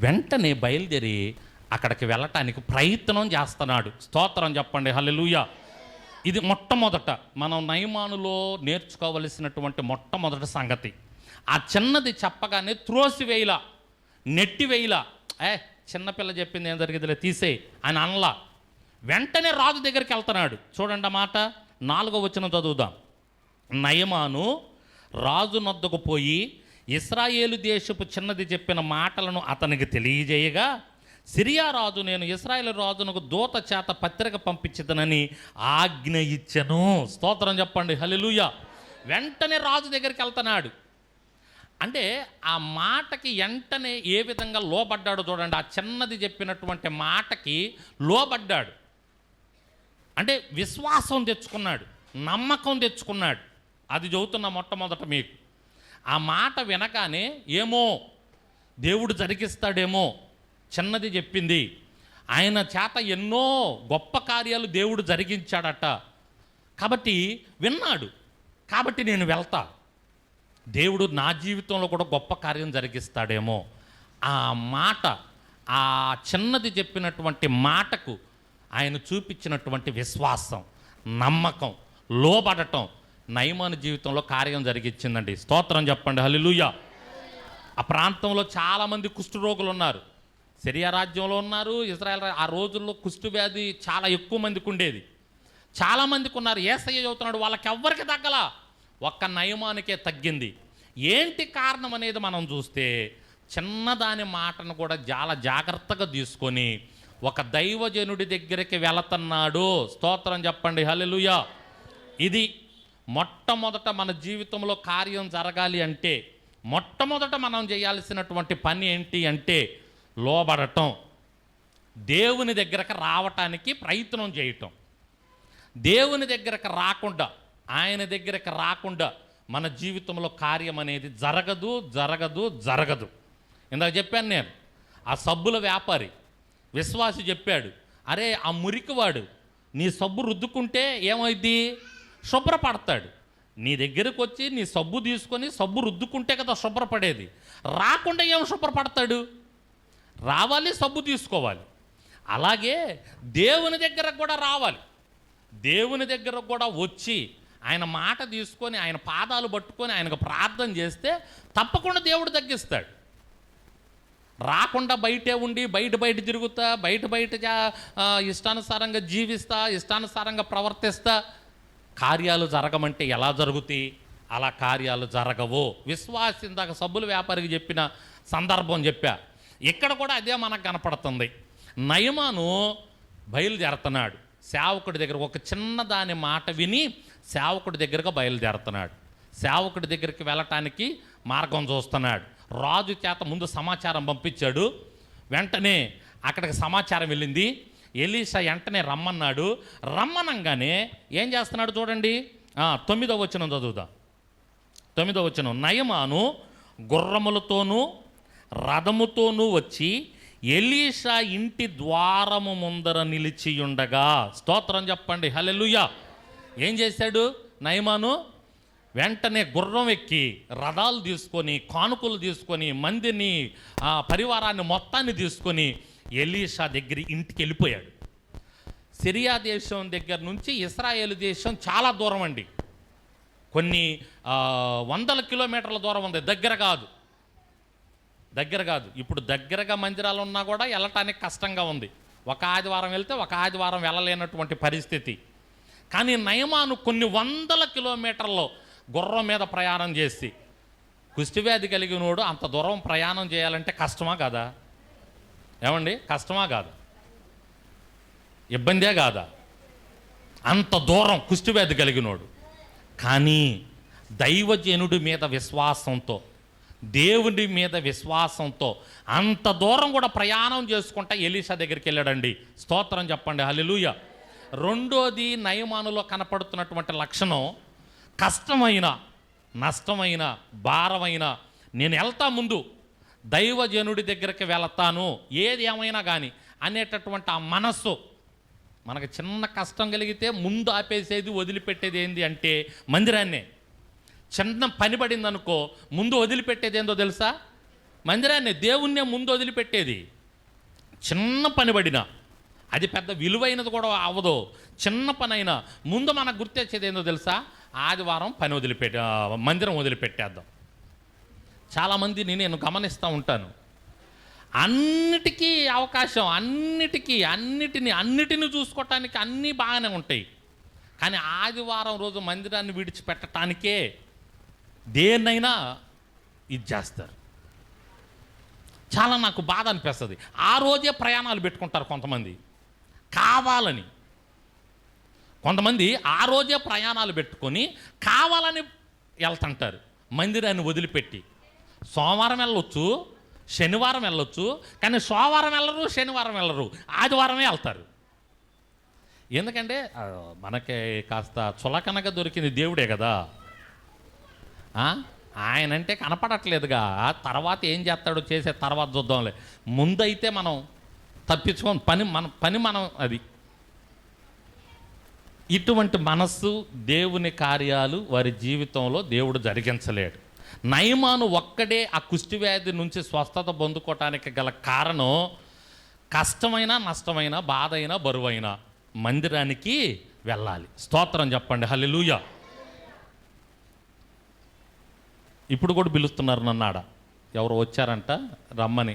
వెంటనే బయలుదేరి అక్కడికి వెళ్ళటానికి ప్రయత్నం చేస్తున్నాడు. స్తోత్రం చెప్పండి, హల్లెలూయా. ఇది మొట్టమొదట మనం నయమానులో నేర్చుకోవలసినటువంటి మొట్టమొదటి సంగతి. ఆ చిన్నది చెప్పగానే త్రోసివేయలా, నెట్టివేయలా, చిన్నపిల్ల చెప్పింది ఏం జరిగిందిలే తీసేయి అని అనలా. వెంటనే రాజు దగ్గరికి వెళ్తున్నాడు. చూడండి ఆ మాట 4వ వచనం చదువుదాం. నయమాను రాజు నొద్దకు పోయి ఇశ్రాయేలు దేశపు చిన్నది చెప్పిన మాటలను అతనికి తెలియజేయగా, సిరియా రాజు నేను ఇశ్రాయేలు రాజునకు దూత చేత పత్రిక పంపించదనని ఆజ్ఞ ఇచ్చెను. స్తోత్రం చెప్పండి, హల్లెలూయా. వెంటనే రాజు దగ్గరికి వెళ్తున్నాడు. అంటే ఆ మాటకి వెంటనే ఏ విధంగా లోబడ్డాడు చూడండి. ఆ చిన్నది చెప్పినటువంటి మాటకి లోబడ్డాడు. అంటే విశ్వాసం తెచ్చుకున్నాడు, నమ్మకం తెచ్చుకున్నాడు. అది చదువుతున్న మొట్టమొదట మీకు. ఆ మాట వినగానే ఏమో దేవుడు జరిగిస్తాడేమో, చిన్నది చెప్పింది, ఆయన చేత ఎన్నో గొప్ప కార్యాలు దేవుడు జరిగించాడట, కాబట్టి విన్నాడు, కాబట్టి నేను వెళ్తా, దేవుడు నా జీవితంలో కూడా గొప్ప కార్యం జరిగిస్తాడేమో. ఆ మాట, ఆ చిన్నది చెప్పినటువంటి మాటకు ఆయన చూపించినటువంటి విశ్వాసం, నమ్మకం, లోబడటం నయమాను జీవితంలో కార్యం జరిగించిందండి. స్తోత్రం చెప్పండి, హల్లెలూయా. ఆ ప్రాంతంలో చాలామంది కుష్ఠరోగులు ఉన్నారు. సిరియా రాజ్యంలో ఉన్నారు, ఇజ్రాయెల్. ఆ రోజుల్లో కుష్టు వ్యాధి చాలా ఎక్కువ మందికి ఉండేది, చాలామందికి ఉన్నారు. యేసయ్య చదువుతున్నాడు, వాళ్ళకి ఎవ్వరికి తగ్గలా, ఒక్క నయమానికే తగ్గింది. ఏంటి కారణం అనేది మనం చూస్తే, చిన్నదాని మాటను కూడా చాలా జాగ్రత్తగా తీసుకొని ఒక దైవజనుడి దగ్గరికి వెళుతున్నాడు. స్తోత్రం చెప్పండి, హల్లెలూయా. ఇది మొట్టమొదట మన జీవితంలో కార్యం జరగాలి అంటే మొట్టమొదట మనం చేయాల్సినటువంటి పని ఏంటి అంటే లోబడటం, దేవుని దగ్గరకు రావటానికి ప్రయత్నం చేయటం. దేవుని దగ్గరకు రాకుండా, ఆయన దగ్గరకు రాకుండా మన జీవితంలో కార్యం అనేది జరగదు, జరగదు, జరగదు. ఇందాక చెప్పాను నేను, ఆ సబ్బుల వ్యాపారి విశ్వాసి చెప్పాడు, అరే ఆ మురికివాడు నీ సబ్బు రుద్దుకుంటే ఏమైంది, శుభ్రపడతాడు. నీ దగ్గరకు వచ్చి నీ సబ్బు తీసుకొని సబ్బు రుద్దుకుంటే కదా శుభ్రపడేది, రాకుండా ఏం శుభ్రపడతాడు? రావాలి, సబ్బు తీసుకోవాలి. అలాగే దేవుని దగ్గరకు కూడా రావాలి, దేవుని దగ్గరకు కూడా వచ్చి ఆయన మాట తీసుకొని ఆయన పాదాలు పట్టుకొని ఆయనకు ప్రార్థన చేస్తే తప్పకుండా దేవుడు తగ్గిస్తాడు. రాకుండా బయటే ఉండి బయట తిరుగుతా, బయట ఇష్టానుసారంగా జీవిస్తా, ఇష్టానుసారంగా ప్రవర్తిస్తా కార్యాలు జరగమంటే ఎలా జరుగుతాయి? అలా కార్యాలు జరగవు. విశ్వాసి ఇందాక సబ్బుల వ్యాపారికి చెప్పిన సందర్భం చెప్పా, ఇక్కడ కూడా అదే మనకు కనపడుతుంది. నయమాను బయలుదేరుతున్నాడు సేవకుడి దగ్గర, ఒక చిన్నదాని మాట విని సేవకుడి దగ్గరకు బయలుదేరుతున్నాడు. సేవకుడి దగ్గరికి వెళ్ళటానికి మార్గం చూస్తున్నాడు. రాజు చేత ముందు సమాచారం పంపించాడు. వెంటనే అక్కడికి సమాచారం వెళ్ళింది. ఎలీషా వెంటనే రమ్మన్నాడు. రమ్మనంగానే ఏం చేస్తున్నాడు చూడండి. 9వ వచనం చదువుదా. 9వ వచనం, నయమాను గుర్రములతోనూ రథముతోనూ వచ్చి ఎలీషా ఇంటి ద్వారము ముందర నిలిచి ఉండగా. స్తోత్రం చెప్పండి, హల్లెలూయా. ఏం చేశాడు నయమాను? వెంటనే గుర్రం ఎక్కి రథాలు తీసుకొని, కానుకలు తీసుకొని, మందిని, పరివారాన్ని మొత్తాన్ని తీసుకొని ఎలీషా దగ్గర ఇంటికి వెళ్ళిపోయాడు. సిరియా దేశం దగ్గర నుంచి ఇశ్రాయేలు దేశం చాలా దూరం అండి, కొన్ని వందల కిలోమీటర్ల దూరం ఉంది, దగ్గర కాదు. ఇప్పుడు దగ్గరగా మందిరాలు ఉన్నా కూడా వెళ్ళటానికి కష్టంగా ఉంది. ఒక ఆదివారం వెళ్తే ఒక ఆదివారం వెళ్ళలేనటువంటి పరిస్థితి. కానీ నయమాను కొన్ని వందల కిలోమీటర్లు గుర్రం మీద ప్రయాణం చేసి, కుష్ఠవ్యాధి కలిగినోడు అంత దూరం ప్రయాణం చేయాలంటే కష్టమా కాదా? ఏమండి, కష్టమా కాదా? ఇబ్బందే కాదా? అంత దూరం కుష్ఠవ్యాధి కలిగినోడు. కానీ దైవజనుడి మీద విశ్వాసంతో, దేవుడి మీద విశ్వాసంతో అంత దూరం కూడా ప్రయాణం చేసుకుంటా ఎలీషా దగ్గరికి వెళ్ళాడండి. స్తోత్రం చెప్పండి, హల్లెలూయా. రెండోది నయమానులో కనపడుతున్నటువంటి లక్షణం, కష్టమైన, నష్టమైన, భారమైన నేను వెళ్తా, ముందు దైవజనుడి దగ్గరికి వెళతాను, ఏది ఏమైనా కానీ అనేటటువంటి ఆ మనస్సు. మనకు చిన్న కష్టం కలిగితే ముందు ఆపేసేది, వదిలిపెట్టేది ఏంది అంటే మందిరాన్నే. చిన్న పని పడింది అనుకో, ముందు వదిలిపెట్టేది ఏందో తెలుసా? మందిరాన్ని దేవుణ్ణే ముందు వదిలిపెట్టేది. చిన్న పని పడినా, అది పెద్ద విలువైనది కూడా అవ్వదు, చిన్న పని అయినా ముందు మనకు గుర్తొచ్చేది ఏందో తెలుసా? ఆదివారం పని మందిరం వదిలిపెట్టేద్దాం. చాలామందిని నేను గమనిస్తూ ఉంటాను, అన్నిటికీ అవకాశం, అన్నిటిని చూసుకోవటానికి అన్నీ బాగానే ఉంటాయి, కానీ ఆదివారం రోజు మందిరాన్ని విడిచిపెట్టడానికే దేన్నైనా ఇది చేస్తారు. చాలా నాకు బాధ అనిపిస్తుంది. ఆ రోజే ప్రయాణాలు పెట్టుకుంటారు కొంతమంది కావాలని, కొంతమంది ఆ రోజే ప్రయాణాలు పెట్టుకొని కావాలని వెళ్తుంటారు మందిరాన్ని వదిలిపెట్టి. సోమవారం వెళ్ళొచ్చు, శనివారం వెళ్ళొచ్చు, కానీ సోమవారం వెళ్ళరు, శనివారం వెళ్ళరు, ఆదివారమే వెళ్తారు. ఎందుకంటే మనకి కాస్త చులకనగా దొరికింది దేవుడే కదా, ఆయనంటే కనపడట్లేదుగా. తర్వాత ఏం చేస్తాడో చేసే తర్వాత చూద్దాంలే, ముందైతే మనం తప్పించుకొని పని మనం అది. ఇటువంటి మనస్సు, దేవుని కార్యాలు వారి జీవితంలో దేవుడు జరిగించలేడు. నయమాను ఒక్కడే ఆ కుష్ఠవ్యాధి నుంచి స్వస్థత పొందుకోవటానికి గల కారణం కష్టమైన, నష్టమైన, బాధ అయినా, బరువైనా మందిరానికి వెళ్ళాలి. స్తోత్రం చెప్పండి, హల్లెలూయా. ఇప్పుడు కూడా పిలుస్తున్నారు నన్నాడ, ఎవరు వచ్చారంట రమ్మని.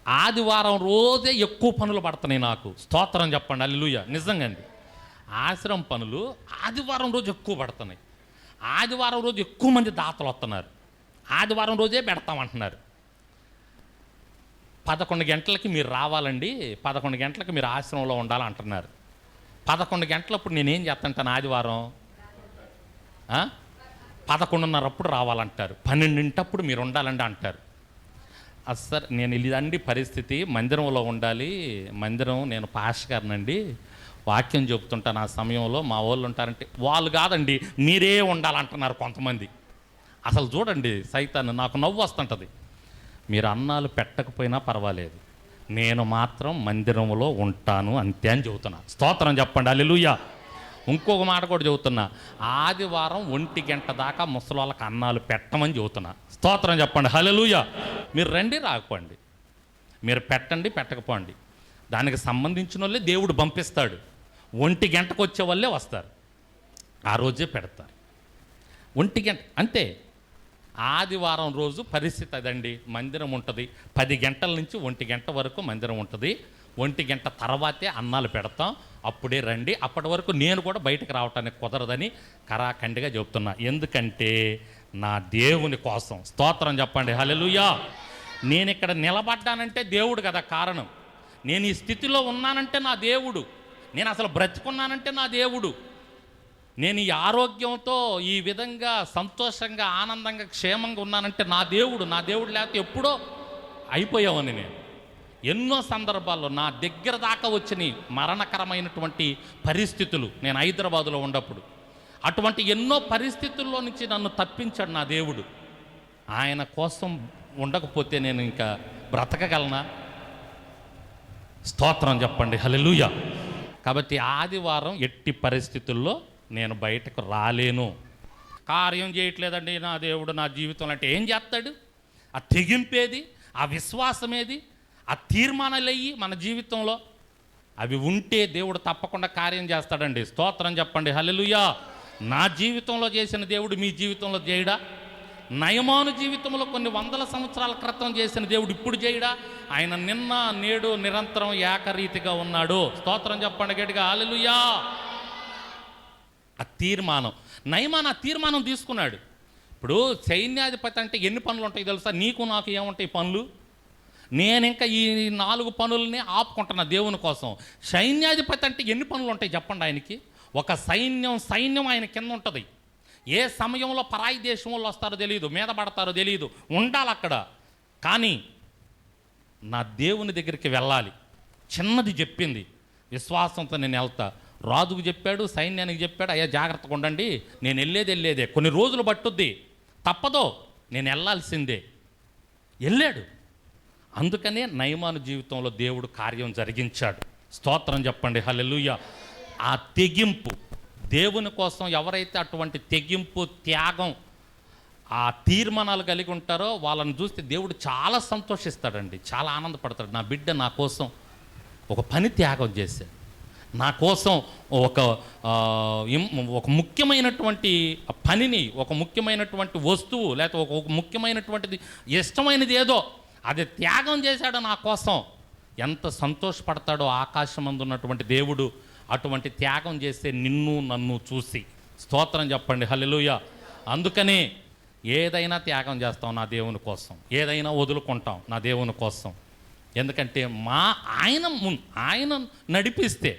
ఆదివారం రోజే ఎక్కువ పనులు పడుతున్నాయి నాకు. స్తోత్రం చెప్పండి, హల్లెలూయా. నిజంగా అండి, ఆశ్రమం పనులు ఆదివారం రోజు ఎక్కువ పడుతున్నాయి. ఆదివారం రోజు ఎక్కువ మంది దాతలు వస్తున్నారు, ఆదివారం రోజే పెడతామంటున్నారు. 11 గంటలకి మీరు రావాలండి, 11 గంటలకి మీరు ఆశ్రమంలో ఉండాలంటున్నారు. 11 గంటలప్పుడు నేనేం చేస్తాంటాను? ఆదివారం 11:30 రావాలంటారు, 12 మీరు ఉండాలండి అంటారు. సార్ నేను ఇదండి పరిస్థితి, మందిరంలో ఉండాలి, మందిరం నేను పాష్ గారినండి, వాక్యం చెబుతుంటాను, ఆ సమయంలో మా వాళ్ళు ఉంటారంటే, వాళ్ళు కాదండి మీరే ఉండాలంటున్నారు కొంతమంది. అసలు చూడండి సైతాన్ని, నాకు నవ్వు వస్తుంటుంది. మీరు అన్నాలు పెట్టకపోయినా పర్వాలేదు, నేను మాత్రం మందిరంలో ఉంటాను అంతే అని చెబుతున్నా. స్తోత్రం చెప్పండి, హల్లెలూయా. ఇంకొక మాట కూడా చెబుతున్నా, ఆదివారం 1 గంట దాకా ముసలోళ్ళకి అన్నాలు పెట్టమని చెబుతున్నా. స్తోత్రం చెప్పండి, హల్లెలూయా. మీరు రండి, రాకపోండి, మీరు పెట్టండి, పెట్టకపోండి, దానికి సంబంధించిన వాళ్ళే దేవుడు పంపిస్తాడు. 1 గంటకు వచ్చే వాళ్ళే వస్తారు, ఆ రోజే పెడతారు. 1 గంట అంతే. ఆదివారం రోజు పరిస్థితి అదండి, మందిరం ఉంటుంది 10 గంటల నుంచి 1 గంట వరకు మందిరం ఉంటుంది. 1 గంట తర్వాతే అన్నాలు పెడతాం, అప్పుడే రండి. అప్పటి వరకు నేను కూడా బయటకు రావటానికి కుదరదని కరాఖండిగా చెబుతున్నా. ఎందుకంటే నా దేవుని కోసం. స్తోత్రం చెప్పండి, హల్లెలూయా. నేను ఇక్కడ నిలబడ్డానంటే దేవుడు కదా కారణం. నేను ఈ స్థితిలో ఉన్నానంటే నా దేవుడు. నేను అసలు బ్రతుకున్నానంటే నా దేవుడు. నేను ఈ ఆరోగ్యంతో ఈ విధంగా సంతోషంగా, ఆనందంగా, క్షేమంగా ఉన్నానంటే నా దేవుడు. నా దేవుడు లేకపోతే ఎప్పుడో అయిపోయావని. నేను ఎన్నో సందర్భాల్లో నా దగ్గర దాకా వచ్చినాయి మరణకరమైనటువంటి పరిస్థితులు, నేను హైదరాబాదులో ఉన్నప్పుడు. అటువంటి ఎన్నో పరిస్థితుల్లో నుంచి నన్ను తప్పించాడు నా దేవుడు. ఆయన కోసం ఉండకపోతే నేను ఇంకా బ్రతకగలనా? స్తోత్రం చెప్పండి, హల్లెలూయా. కాబట్టి ఆదివారం ఎట్టి పరిస్థితుల్లో నేను బయటకు రాలేను. కార్యం చేయట్లేదండి నా దేవుడు నా జీవితంలో అంటే ఏం చేస్తాడు? ఆ తెగింపేది, ఆ విశ్వాసమేది, ఆ తీర్మానాలు అయ్యి మన జీవితంలో అవి ఉంటే దేవుడు తప్పకుండా కార్యం చేస్తాడండి. స్తోత్రం చెప్పండి, హల్లెలూయా. నా జీవితంలో చేసిన దేవుడు మీ జీవితంలో చేయడా? నయమాను జీవితంలో కొన్ని 100 సంవత్సరాల క్రితం చేసిన దేవుడు ఇప్పుడు చేయడా? ఆయన నిన్న, నేడు, నిరంతరం ఏకరీతిగా ఉన్నాడు. స్తోత్రం చెప్పండి గట్టిగా, హల్లెలూయా. ఆ తీర్మానం, నయమాను ఆ తీర్మానం తీసుకున్నాడు. ఇప్పుడు సైన్యాధిపతి అంటే ఎన్ని పనులు ఉంటాయి తెలుసా? నీకు నాకు ఏముంటాయి పనులు? నేను ఇంకా ఈ 4 పనులని ఆపుకుంటున్నా దేవుని కోసం. సైన్యాధిపతి అంటే ఎన్ని పనులు ఉంటాయి చెప్పండి ఆయనకి? ఒక సైన్యం ఆయన కింద ఉంటుంది. ఏ సమయంలో పరాయి దేశం వాళ్ళు వస్తారో తెలియదు, మీద పడతారో తెలియదు, ఉండాలి అక్కడ. కానీ నా దేవుని దగ్గరికి వెళ్ళాలి. చిన్నది చెప్పింది, విశ్వాసంతో నేను వెళ్తా. రాజుకు చెప్పాడు, సైన్యానికి చెప్పాడు, అయ్యా జాగ్రత్తగా ఉండండి, నేను వెళ్ళేదే, కొన్ని రోజులు పట్టుద్ది, తప్పదో, నేను వెళ్ళాల్సిందే. వెళ్ళాడు. అందుకనే నయమాను జీవితంలో దేవుడు కార్యం జరిగించాడు. స్తోత్రం చెప్పండి, హల్లెలూయా. ఆ తెగింపు, దేవుని కోసం ఎవరైతే అటువంటి తెగింపు, త్యాగం, ఆ తీర్మానాలు కలిగి ఉంటారో వాళ్ళని చూస్తే దేవుడు చాలా సంతోషిస్తాడండి, చాలా ఆనందపడతాడు. నా బిడ్డ నా కోసం ఒక పని త్యాగం చేశాడు, నా కోసం ఒక ఒక ముఖ్యమైనటువంటి పనిని, ఒక ముఖ్యమైనటువంటి వస్తువు, లేకపోతే ఒక ముఖ్యమైనటువంటిది, ఇష్టమైనది ఏదో అది త్యాగం చేశాడు నా కోసం. ఎంత సంతోషపడతాడో ఆకాశమందు ఉన్నటువంటి దేవుడు అటువంటి త్యాగం చేస్తే నిన్ను నన్ను చూసి. స్తోత్రం చెప్పండి, హల్లెలూయా. అందుకనే ఏదైనా త్యాగం చేస్తాం నా దేవుని కోసం, ఏదైనా వదులుకుంటాం నా దేవుని కోసం. ఎందుకంటే ఆయన నడిపిస్తే,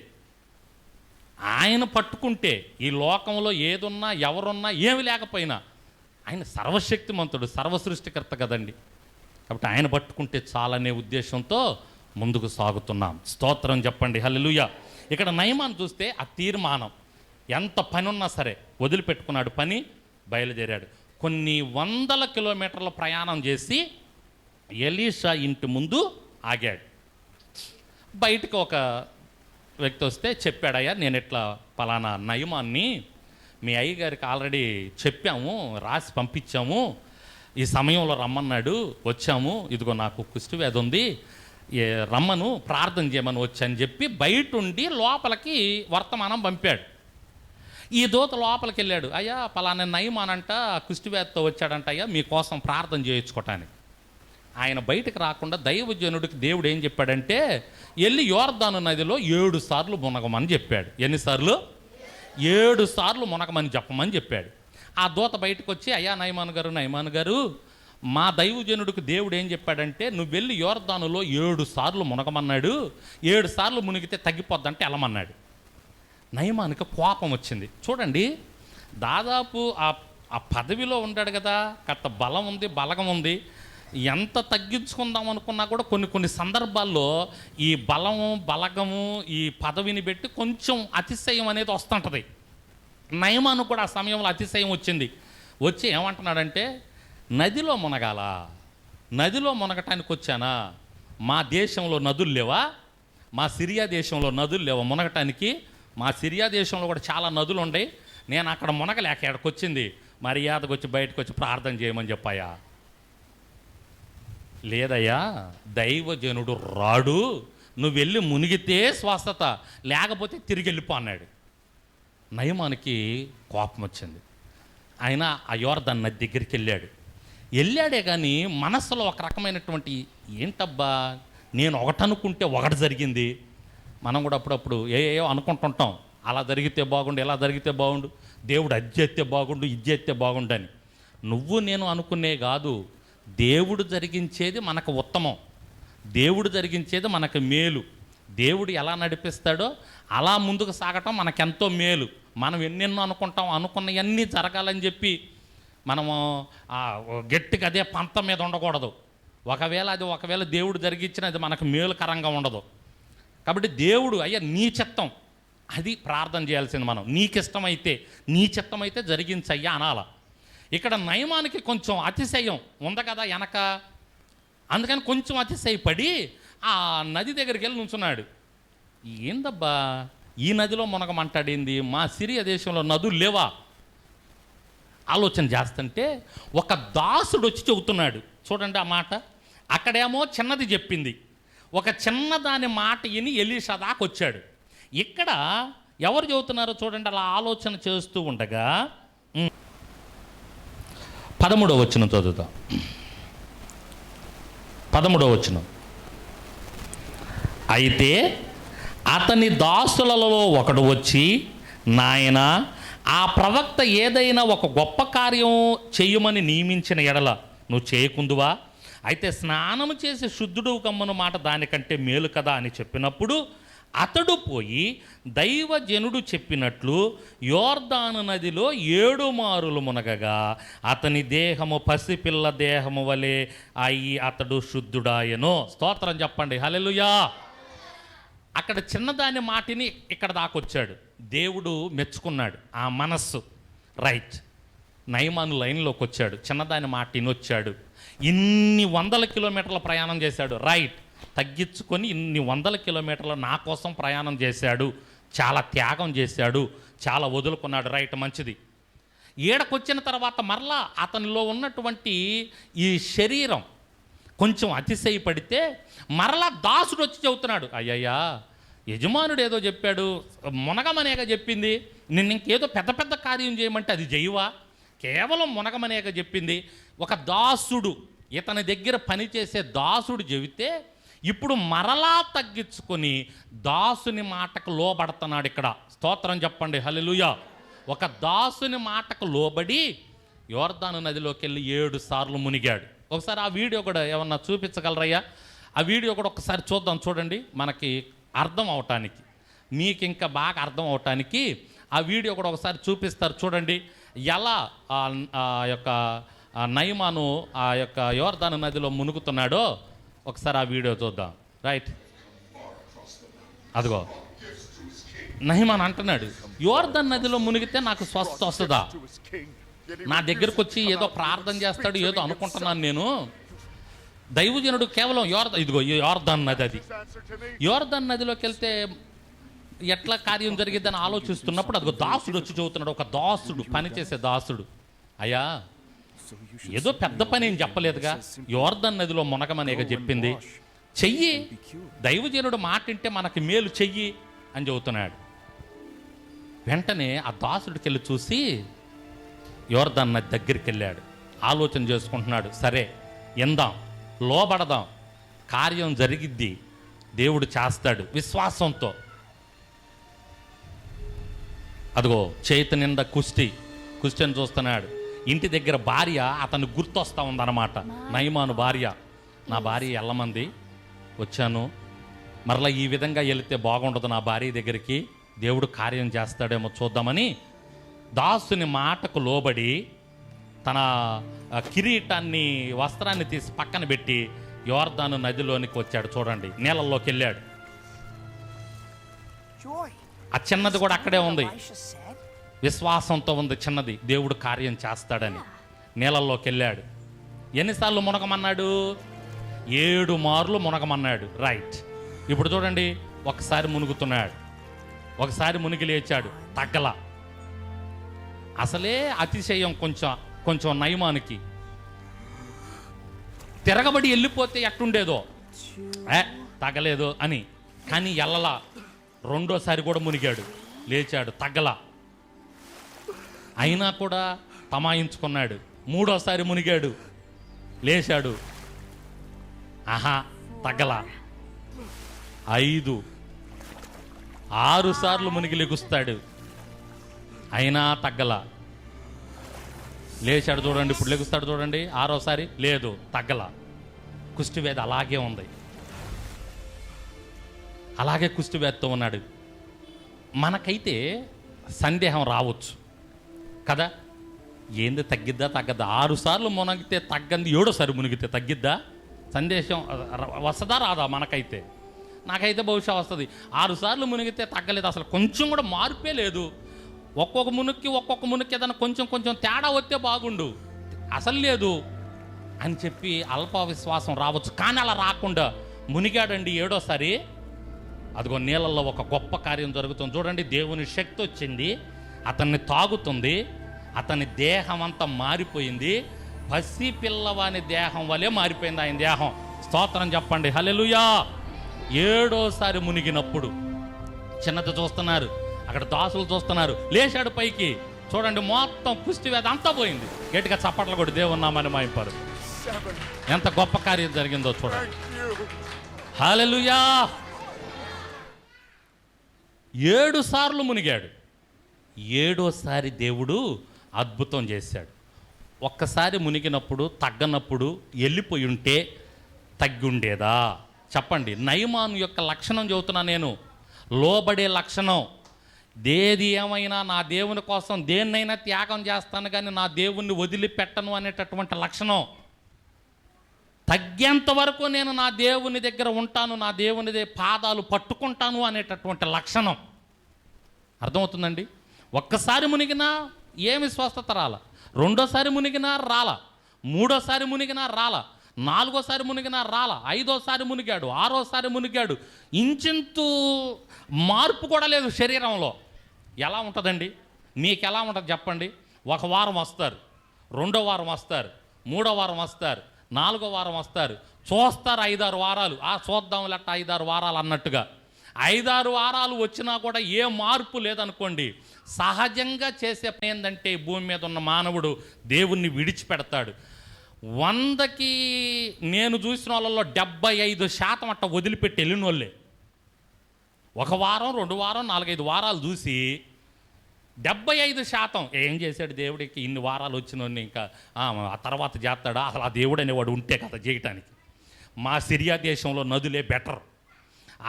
ఆయన పట్టుకుంటే ఈ లోకంలో ఏదున్నా ఎవరున్నా ఏమి లేకపోయినా ఆయన సర్వశక్తిమంతుడు, సర్వసృష్టికర్త కదండి. కాబట్టి ఆయన పట్టుకుంటే చాలనే ఉద్దేశంతో ముందుకు సాగుతున్నాం. స్తోత్రం చెప్పండి, హల్లెలూయా. ఇక్కడ నయమాన్ చూస్తే ఆ తీర్మానం, ఎంత పని ఉన్నా సరే వదిలిపెట్టుకున్నాడు, పని బయలుదేరాడు. కొన్ని వందల కిలోమీటర్ల ప్రయాణం చేసి ఎలీషా ఇంటి ముందు ఆగాడు. బయటకు ఒక వ్యక్తి వస్తే చెప్పాడయ్యా, నేను ఇట్లా పలానా నయమాన్ని మీ అయ్యగారికి ఆల్రెడీ చెప్పాము, రాసి పంపించాము, ఈ సమయంలో రమ్మన్నాడు, వచ్చాము, ఇదిగో నాకు కుష్ఠవ్యాధి ఉంది, రమ్మను ప్రార్థన చేయమని వచ్చని చెప్పి బయట ఉండి లోపలికి వర్తమానం పంపాడు. ఈ దూత లోపలికి వెళ్ళాడు, అయ్యా పలానా నయమానంట కుష్ఠవ్యాధితో వచ్చాడంట, అయ్యా మీకోసం ప్రార్థన చేయించుకోవటానికి. ఆయన బయటకు రాకుండా దైవజనుడికి దేవుడు ఏం చెప్పాడంటే, వెళ్ళి యోర్దాను నదిలో 7 సార్లు మునగమని చెప్పాడు. ఎన్నిసార్లు? 7 సార్లు మునగమని చెప్పమని చెప్పాడు. ఆ దూత బయటకు వచ్చి, అయ్యా నయమాన్ గారు మా దైవజనుడికి దేవుడు ఏం చెప్పాడంటే, నువ్వు వెళ్ళి యోర్దానులో 7 సార్లు మునగమన్నాడు, 7 సార్లు మునిగితే తగ్గిపోద్దంటే వెళ్ళమన్నాడు. నయమానికి కోపం వచ్చింది. చూడండి, దాదాపు ఆ పదవిలో ఉంటాడు కదా, కట్ట బలం ఉంది, బలగం ఉంది, ఎంత తగ్గించుకుందాం అనుకున్నా కూడా కొన్ని సందర్భాల్లో ఈ బలము, బలగము, ఈ పదవిని పెట్టి కొంచెం అతిశయం అనేది వస్తుంటుంది. నయమాను కూడా ఆ సమయంలో అతిశయం వచ్చింది. వచ్చి ఏమంటున్నాడంటే, నదిలో మునగాల, నదిలో మునగటానికి వచ్చానా? మా దేశంలో నదులు లేవా? మా సిరియా దేశంలో నదులు లేవా మునగటానికి? మా సిరియా దేశంలో కూడా చాలా నదులు ఉన్నాయి, నేను అక్కడ మునగలేక ఎక్కడికి వచ్చింది, మర్యాదకు వచ్చి బయటకు వచ్చి ప్రార్థన చేయమని చెప్పాయా? లేదయ్యా, దైవజనుడు రాడు, నువ్వు వెళ్ళి మునిగితే స్వస్థత, లేకపోతే తిరిగి వెళ్ళిపో అన్నాడు. నయమానికి కోపం వచ్చింది. ఆయన ఆ యోర్దాను నది దగ్గరికి వెళ్ళాడే కానీ మనసులో ఒక రకమైనటువంటి, ఏంటబ్బా నేను ఒకటి అనుకుంటే ఒకటి జరిగింది. మనం కూడా అప్పుడప్పుడు ఏయో అనుకుంటుంటాం, అలా జరిగితే బాగుండు, ఇలా జరిగితే బాగుండు, దేవుడు అది చేస్తే బాగుండు, ఇది చేస్తే బాగుండు అని. నువ్వు నేను అనుకునే కాదు, దేవుడు జరిగించేది మనకు ఉత్తమం, దేవుడు జరిగించేది మనకు మేలు. దేవుడు ఎలా నడిపిస్తాడో అలా ముందుకు సాగటం మనకెంతో మేలు. మనం ఎన్నెన్నో అనుకుంటాం, అనుకున్నవన్నీ జరగాలని చెప్పి మనము గట్టిగా అదే పంతం మీద ఉండకూడదు. ఒకవేళ దేవుడు జరిగించిన అది మనకు మేలుకరంగా ఉండదు. కాబట్టి దేవుడు, అయ్యా నీ చిత్తం, అది ప్రార్థన చేయాల్సింది మనం. నీకిష్టమైతే, నీ చిత్తమైతే జరిగించయ్యా అనాల. ఇక్కడ నయమానికి కొంచెం అతిశయం ఉంది కదా వెనక, అందుకని కొంచెం అతిశయపడి ఆ నది దగ్గరికి వెళ్ళి నుంచున్నాడు. ఏందబ్బా ఈ నదిలో మునగమంటాడేంది, మా సిరియా దేశంలో నదులు లేవా? ఆలోచన చేస్తుంటే ఒక దాసుడు వచ్చి చెబుతున్నాడు. చూడండి ఆ మాట, అక్కడేమో చిన్నది చెప్పింది, ఒక చిన్నదాని మాట విని ఎలీషా దాకా వచ్చాడు. ఇక్కడ ఎవరు చెబుతున్నారో చూడండి. అలా ఆలోచన చేస్తూ ఉండగా 13వ వచనం చదువుతాం. 13వ వచనం, అయితే అతని దాసులలో ఒకడు వచ్చి, నాయనా ఆ ప్రవక్త ఏదైనా ఒక గొప్ప కార్యం చేయమని నియమించిన ఎడల నువ్వు చేయకుందువా? అయితే స్నానము చేసి శుద్ధుడు కమ్మను మాట దానికంటే మేలు కదా అని చెప్పినప్పుడు అతడు పోయి దైవజనుడు చెప్పినట్లు యోర్దాను నదిలో 7 మారులు మునగగా అతని దేహము పసిపిల్ల దేహము వలె అయి అతడు శుద్ధుడాయను. స్తోత్రం చెప్పండి, హల్లెలూయా. అక్కడ చిన్నదాని మాటిని ఇక్కడ దాకొచ్చాడు. దేవుడు మెచ్చుకున్నాడు ఆ మనస్సు. రైట్, నయమాను లైన్లోకి వచ్చాడు, చిన్నదాని మాటిని వచ్చాడు. ఇన్ని వందల కిలోమీటర్ల ప్రయాణం చేశాడు. రైట్, తగ్గించుకొని ఇన్ని వందల కిలోమీటర్లు నా కోసం ప్రయాణం చేశాడు, చాలా త్యాగం చేశాడు, చాలా వదులుకున్నాడు. రైట్, మంచిది. ఈడకొచ్చిన తర్వాత మరలా అతనిలో ఉన్నటువంటి ఈ శరీరం కొంచెం అతిశయపడితే మరలా దాసుడు వచ్చి చెబుతున్నాడు, అయ్యయ్యా యజమానుడు ఏదో చెప్పాడు, మునగమనేగా చెప్పింది, నిన్ను ఇంకేదో పెద్ద పెద్ద కార్యం చేయమంటే అది చేయవా, కేవలం మునగమనేగా చెప్పింది. ఒక దాసుడు, ఇతని దగ్గర పనిచేసే దాసుడు చెబితే ఇప్పుడు మరలా తగ్గించుకొని దాసుని మాటకు లోబడుతున్నాడు. ఇక్కడ స్తోత్రం చెప్పండి, హల్లెలూయా. ఒక దాసుని మాటకు లోబడి యోర్దాను నదిలోకి వెళ్ళి 7 సార్లు మునిగాడు. ఒకసారి ఆ వీడియో కూడా ఏమన్నా చూపించగలరయ్యా? ఆ వీడియో కూడా ఒకసారి చూద్దాం, చూడండి, మనకి అర్థం అవటానికి, మీకు ఇంకా బాగా అర్థం అవటానికి ఆ వీడియో కూడా ఒకసారి చూపిస్తారు. చూడండి ఎలా ఆ యొక్క నయమాను ఆ యొక్క యోర్దాను నదిలో మునుగుతున్నాడో ఒకసారి ఆ వీడియో చూద్దాం. రైట్, అదిగో నయమాన్ అంటున్నాడు, యోర్దాను నదిలో మునిగితే నాకు స్వస్థ వస్తుందా? నా దగ్గరకు వచ్చి ఏదో ప్రార్థన చేస్తాడు ఏదో అనుకుంటున్నాను నేను. దైవజనుడు కేవలం ఇదిగో యోర్దాను నది, అది యోర్దాను నదిలోకి వెళ్తే ఎట్లా కార్యం జరిగిద్దని ఆలోచిస్తున్నప్పుడు అదిగో దాసుడు వచ్చి చెబుతున్నాడు. ఒక దాసుడు, పనిచేసే దాసుడు, అయ్యా ఏదో పెద్ద పని ఏం చెప్పలేదుగా, యోర్దాను నదిలో మునగమనేగా చెప్పింది, చెయ్యి, దైవజనుడు మాట వింటే మనకి మేలు చెయ్యి అని చెబుతున్నాడు. వెంటనే ఆ దాసుడికి వెళ్ళి చూసి యోర్దాను నది దగ్గరికి వెళ్ళాడు. ఆలోచన చేసుకుంటున్నాడు, సరే ఎందాం, లోబడదాం, కార్యం జరిగిద్ది, దేవుడు చేస్తాడు విశ్వాసంతో. అదిగో చేతి నిండా కుష్టిని చూస్తున్నాడు. ఇంటి దగ్గర భార్య అతను గుర్తొస్తా ఉందన్నమాట. నయమాను భార్య, నా భార్య ఎల్లమంది వచ్చాను, మరలా ఈ విధంగా వెళితే బాగుండదు నా భార్య దగ్గరికి, దేవుడు కార్యం చేస్తాడేమో చూద్దామని దాసుని మాటకు లోబడి తన కిరీటాన్ని, వస్త్రాన్ని తీసి పక్కన పెట్టి యోర్దాను నదిలోనికి వచ్చాడు. చూడండి, నీళ్ళల్లోకి వెళ్ళాడు. ఆ చిన్నది కూడా అక్కడే ఉంది, విశ్వాసంతో ఉంది చిన్నది, దేవుడు కార్యం చేస్తాడని. నీళ్ళల్లోకి వెళ్ళాడు. ఎన్నిసార్లు మునగమన్నాడు? 7 మార్లు మునగమన్నాడు. రైట్, ఇప్పుడు చూడండి, ఒకసారి మునుగుతున్నాడు, ఒకసారి మునిగి లేచాడు, తగ్గల. అసలే అతిశయం కొంచెం నయమానికి. తిరగబడి వెళ్ళిపోతే ఎట్టుండేదో, తగ్గలేదు అని. కానీ ఎల్లలా. రెండోసారి కూడా మునిగాడు, లేచాడు, తగ్గల. అయినా కూడా తమాయించుకున్నాడు. మూడోసారి మునిగాడు, లేచాడు, ఆహా తగ్గల. 5, 6 సార్లు మునిగి లెగుస్తాడు, అయినా తగ్గల. లేచాడు, చూడండి, ఇప్పుడు లెగుస్తాడు చూడండి, 6వసారి లేదు, తగ్గల. కుష్టివ్యాధి అలాగే ఉంది, అలాగే కుష్టివ్యాధితో ఉన్నాడు. మనకైతే సందేహం రావచ్చు కదా, ఏంది తగ్గిద్దా తగ్గద్దా? 6 సార్లు మునిగితే తగ్గంది, 7వసారి మునిగితే తగ్గిద్దా? సందేశం వస్తుందా రాదా? మనకైతే, నాకైతే బహుశా వస్తుంది. 6 సార్లు మునిగితే తగ్గలేదు, అసలు కొంచెం కూడా మార్పే లేదు. ఒక్కొక్క మునుక్కి ఏదైనా కొంచెం తేడా వస్తే బాగుండు, అసలు లేదు అని చెప్పి అల్ప విశ్వాసం రావచ్చు. కానీ అలా రాకుండా మునిగాడండి 7వసారి. అదిగో నీళ్ళల్లో ఒక గొప్ప కార్యం జరుగుతుంది. చూడండి, దేవుని శక్తి వచ్చింది, అతన్ని తాగుతుంది, అతని దేహం అంతా మారిపోయింది. పసి పిల్లవాని దేహం వలె మారిపోయింది ఆయన దేహం. స్తోత్రం చెప్పండి, హల్లెలూయా. 7వసారి మునిగినప్పుడు చిన్నది చూస్తున్నారు, అక్కడ దాసులు చూస్తున్నారు, లేచాడు పైకి. చూడండి, మొత్తం కుష్టివ్యాధి అంతా పోయింది. గట్టిగా చప్పట్లు కొట్టి దేవుని నామాన్ని మహింపరు. ఎంత గొప్ప కార్యం జరిగిందో చూడండి, హల్లెలూయా. 7 సార్లు మునిగాడు, 7వసారి దేవుడు అద్భుతం చేశాడు. ఒక్కసారి మునిగినప్పుడు తగ్గనప్పుడు వెళ్ళిపోయి ఉంటే తగ్గి ఉండేదా? చెప్పండి. నయమాను యొక్క లక్షణం చెబుతున్నా నేను, లోబడే లక్షణం. దేది ఏమైనా నా దేవుని కోసం దేన్నైనా త్యాగం చేస్తాను కానీ నా దేవుణ్ణి వదిలిపెట్టను అనేటటువంటి లక్షణం. తగ్గేంత వరకు నేను నా దేవుని దగ్గర ఉంటాను, నా దేవుని పాదాలు పట్టుకుంటాను అనేటటువంటి లక్షణం. అర్థమవుతుందండి? ఒక్కసారి మునిగినా ఏమి స్వస్థత రాల, 2వసారి మునిగినా రాల, 3వసారి మునిగినా రాల, 4వసారి మునిగినా రాల, 5వసారి మునిగాడు, 6వసారి మునిగాడు, ఇంచింతు మార్పు కూడా లేదు శరీరంలో. ఎలా ఉంటుందండి? మీకు ఎలా ఉంటుంది చెప్పండి? ఒక వారం వస్తారు, రెండో వారం వస్తారు, మూడో వారం వస్తారు, నాలుగో వారం వస్తారు, చూస్తారు 5-6 వారాలు. చూద్దాం లెట్ట 5-6 వారాలు అన్నట్టుగా 5-6 వారాలు వచ్చినా కూడా ఏ మార్పు లేదనుకోండి, సహజంగా చేసే పని ఏంటంటే భూమి మీద ఉన్న మానవుడు దేవుణ్ణి విడిచిపెడతాడు. 100కి నేను చూసిన వాళ్ళలో 75% అట్ట వదిలిపెట్టి వెళ్ళిన వాళ్ళే. ఒక వారం, 2 వారం, 4-5 వారాలు చూసి 75% ఏం చేశాడు దేవుడికి, ఇన్ని వారాలు వచ్చినోడిని ఇంకా ఆ తర్వాత చేస్తాడా, అసలు ఆ దేవుడు అనేవాడు ఉంటే కదా చేయటానికి. మా సిరియా దేశంలో నదులే బెటర్,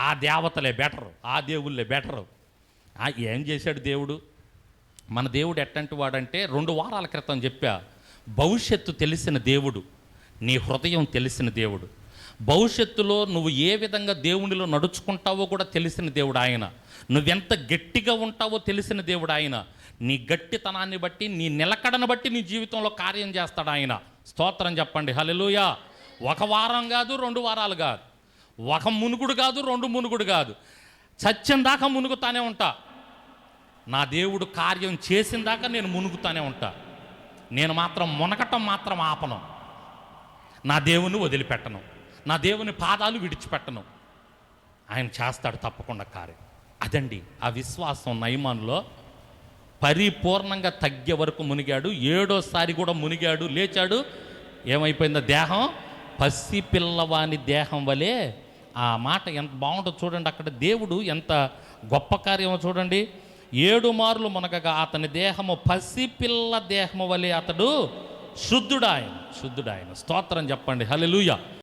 ఆ దేవతలే బెటరు, ఆ దేవుళ్ళే బెటరు. ఏం చేశాడు దేవుడు? మన దేవుడు ఎట్టంటి వాడంటే 2 వారాల క్రితం చెప్పా, భవిష్యత్తు తెలిసిన దేవుడు, నీ హృదయం తెలిసిన దేవుడు, భవిష్యత్తులో నువ్వు ఏ విధంగా దేవునిలో నడుచుకుంటావో కూడా తెలిసిన దేవుడు ఆయన, నువ్వెంత గట్టిగా ఉంటావో తెలిసిన దేవుడు ఆయన, నీ గట్టితనాన్ని బట్టి, నీ నిలకడను బట్టి నీ జీవితంలో కార్యం చేస్తాడు ఆయన. స్తోత్రం చెప్పండి, హల్లెలూయా. 1 వారం కాదు, 2 వారాలు కాదు, 1 మునుగుడు కాదు, 2 మునుగుడు కాదు, చచ్చిన దాకా మునుగుతానే ఉంటా. నా దేవుడు కార్యం చేసిన దాకా నేను మునుగుతానే ఉంటా. నేను మాత్రం మునగటం మాత్రం ఆపను, నా దేవుని వదిలిపెట్టను, నా దేవుని పాదాలు విడిచిపెట్టను. ఆయన చేస్తాడు తప్పకుండా కార్యం. అదండి ఆ విశ్వాసం. నయమానులో పరిపూర్ణంగా తగ్గే వరకు మునిగాడు, 7వసారి కూడా మునిగాడు, లేచాడు. ఏమైపోయిందో దేహం పసి పిల్లవాని దేహం వలె. ఆ మాట ఎంత బాగుంటుందో చూడండి, అక్కడ దేవుడు ఎంత గొప్ప కార్యమో చూడండి. 7 మార్లు మునగగా అతని దేహము పసిపిల్ల దేహము వలె అతడు శుద్ధుడాయన. స్తోత్రం చెప్పండి, హల్లెలూయా.